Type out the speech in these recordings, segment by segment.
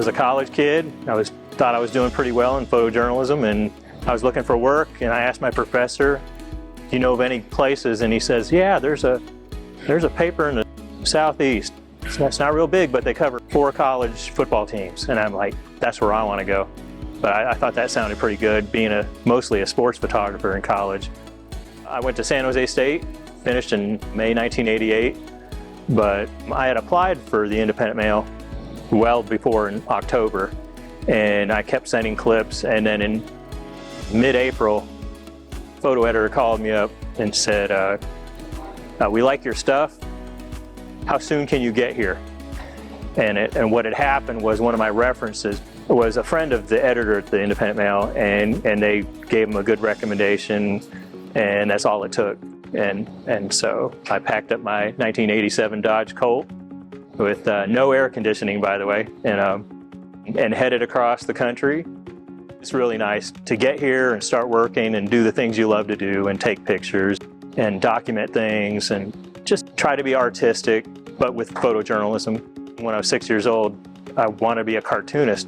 was a college kid. Thought I was doing pretty well in photojournalism, and I was looking for work, and I asked my professor, do you know of any places? And he says, yeah, there's a paper in the Southeast. It's not real big, but they cover 4 college football teams. And I'm like, that's where I want to go. But I thought that sounded pretty good, being mostly a sports photographer in college. I went to San Jose State, finished in May 1988, but I had applied for the Independent Mail well before in October, and I kept sending clips, and then in mid-April, photo editor called me up and said, we like your stuff, how soon can you get here? And what had happened was one of my references was a friend of the editor at the Independent Mail, and they gave him a good recommendation, and that's all it took. And so I packed up my 1987 Dodge Colt with no air conditioning, by the way, and headed across the country. It's really nice to get here and start working and do the things you love to do and take pictures and document things and just try to be artistic, but with photojournalism. When I was 6 years old, I wanted to be a cartoonist.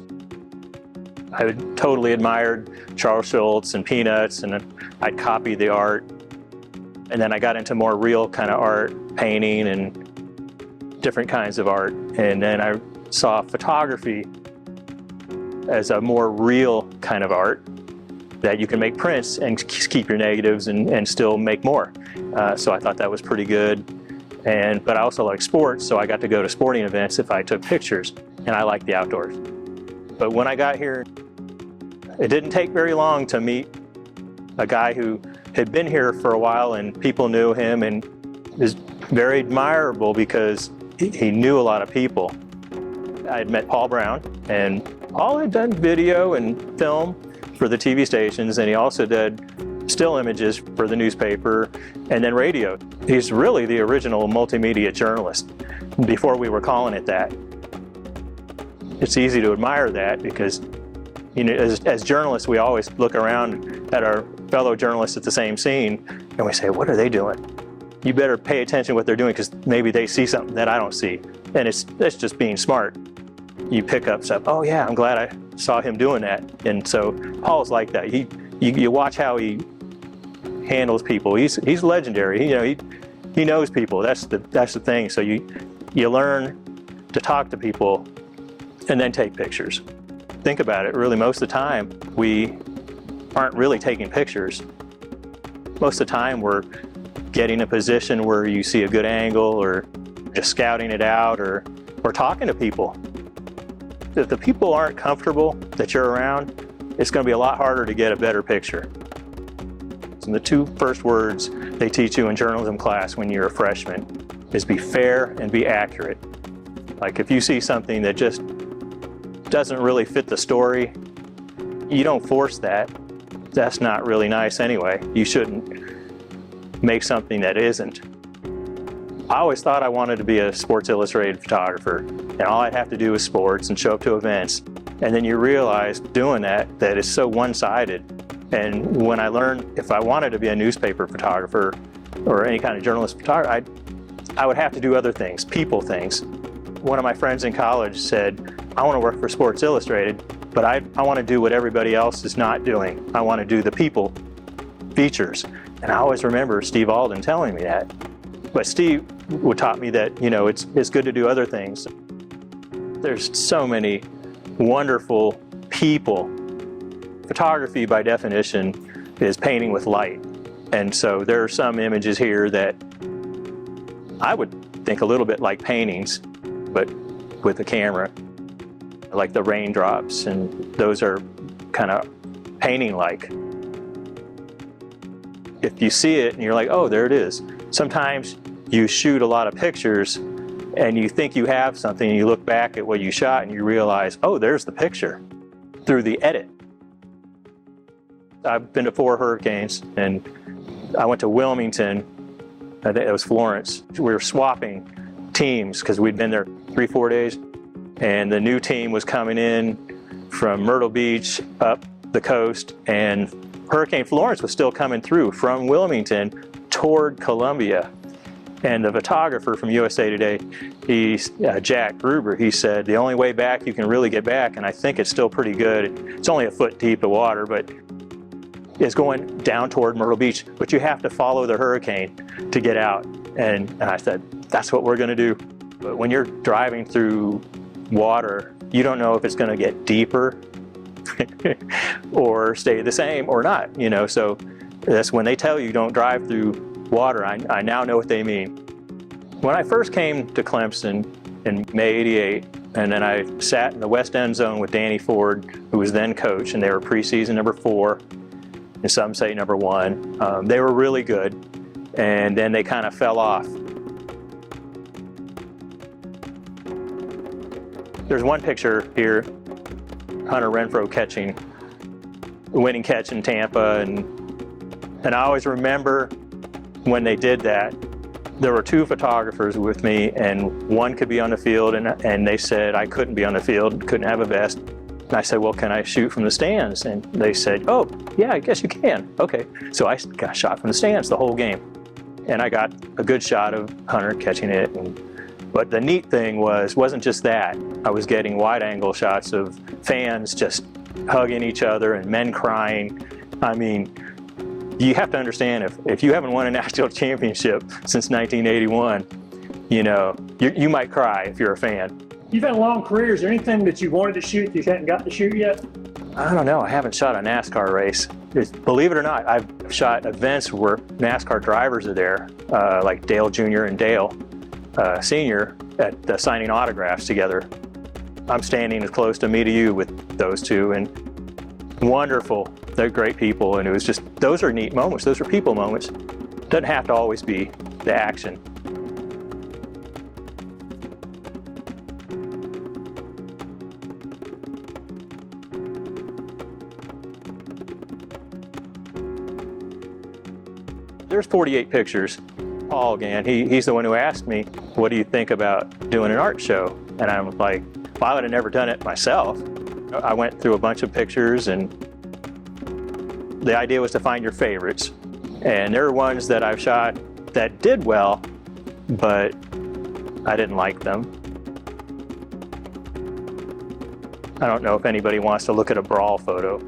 I totally admired Charles Schulz and Peanuts, and I'd copy the art. And then I got into more real kind of art, painting and different kinds of art. And then I saw photography as a more real kind of art that you can make prints and keep your negatives and still make more. So I thought that was pretty good. But I also like sports, so I got to go to sporting events if I took pictures, and I like the outdoors. But when I got here, it didn't take very long to meet a guy who had been here for a while, and people knew him, and is very admirable because he knew a lot of people. I had met Paul Brown, and Paul had done video and film for the TV stations, and he also did still images for the newspaper and then radio. He's really the original multimedia journalist before we were calling it that. It's easy to admire that because, you know, as journalists, we always look around at our fellow journalists at the same scene and we say, what are they doing? You better pay attention to what they're doing because maybe they see something that I don't see. And that's just being smart. You pick up stuff, oh yeah, I'm glad I saw him doing that. And so Paul's like that. You watch how he handles people. He's legendary. He knows people. That's the thing. So you learn to talk to people and then take pictures. Think about it. Really, most of the time we aren't really taking pictures. Most of the time we're getting a position where you see a good angle, or just scouting it out, or talking to people. If the people aren't comfortable that you're around, it's going to be a lot harder to get a better picture. And the 2 first words they teach you in journalism class when you're a freshman is be fair and be accurate. Like if you see something that just doesn't really fit the story, you don't force that. That's not really nice anyway. You shouldn't make something that isn't. I always thought I wanted to be a Sports Illustrated photographer, and all I'd have to do was sports and show up to events. And then you realize doing that it's so one-sided. And when I learned if I wanted to be a newspaper photographer or any kind of journalist photographer, I would have to do other things, people things. One of my friends in college said, I want to work for Sports Illustrated, but I want to do what everybody else is not doing. I want to do the people features. And I always remember Steve Alden telling me that. But Steve taught me that, it's good to do other things. There's so many wonderful people. Photography, by definition, is painting with light. And so there are some images here that I would think a little bit like paintings, but with a camera, like the raindrops, and those are kind of painting-like. If you see it and you're like, oh, there it is. Sometimes you shoot a lot of pictures and you think you have something, and you look back at what you shot and you realize, oh, there's the picture through the edit. I've been to 4 hurricanes, and I went to Wilmington. I think it was Florence. We were swapping teams because we'd been there 3-4 days, and the new team was coming in from Myrtle Beach up the coast, and Hurricane Florence was still coming through from Wilmington toward Columbia. And the photographer from USA Today, he's Jack Gruber, he said the only way back you can really get back, and I think it's still pretty good, it's only a foot deep of water, but is going down toward Myrtle Beach, but you have to follow the hurricane to get out. And I said, that's what we're gonna do. But when you're driving through water, you don't know if it's gonna get deeper or stay the same or not, you know, so that's when they tell you don't drive through water, I now know what they mean. When I first came to Clemson in May '88, and then I sat in the West End zone with Danny Ford, who was then coach, and they were preseason number 4, and some say number 1. They were really good, and then they kind of fell off. There's one picture here, Hunter Renfroe catching, the winning catch in Tampa, and I always remember when they did that, there were 2 photographers with me, and one could be on the field, and they said I couldn't be on the field, couldn't have a vest. And I said, well, can I shoot from the stands? And they said, oh, yeah, I guess you can. Okay, so I got shot from the stands the whole game. And I got a good shot of Hunter catching it. But the neat thing wasn't just that. I was getting wide angle shots of fans just hugging each other and men crying. I mean, you have to understand, if you haven't won a national championship since 1981, you know, you might cry if you're a fan. You've had a long career. Is there anything that you wanted to shoot that you hadn't got to shoot yet? I don't know. I haven't shot a NASCAR race. Believe it or not, I've shot events where NASCAR drivers are there, like Dale Jr. and Dale Sr. at signing autographs together. I'm standing as close to me to you with those 2, and wonderful. They're great people, and it was just, those are neat moments. Those are people moments. Doesn't have to always be the action. There's 48 pictures. Paul again, he's the one who asked me, what do you think about doing an art show? And I'm like, well, I would have never done it myself. I went through a bunch of pictures, and the idea was to find your favorites. And there are ones that I've shot that did well, but I didn't like them. I don't know if anybody wants to look at a brawl photo.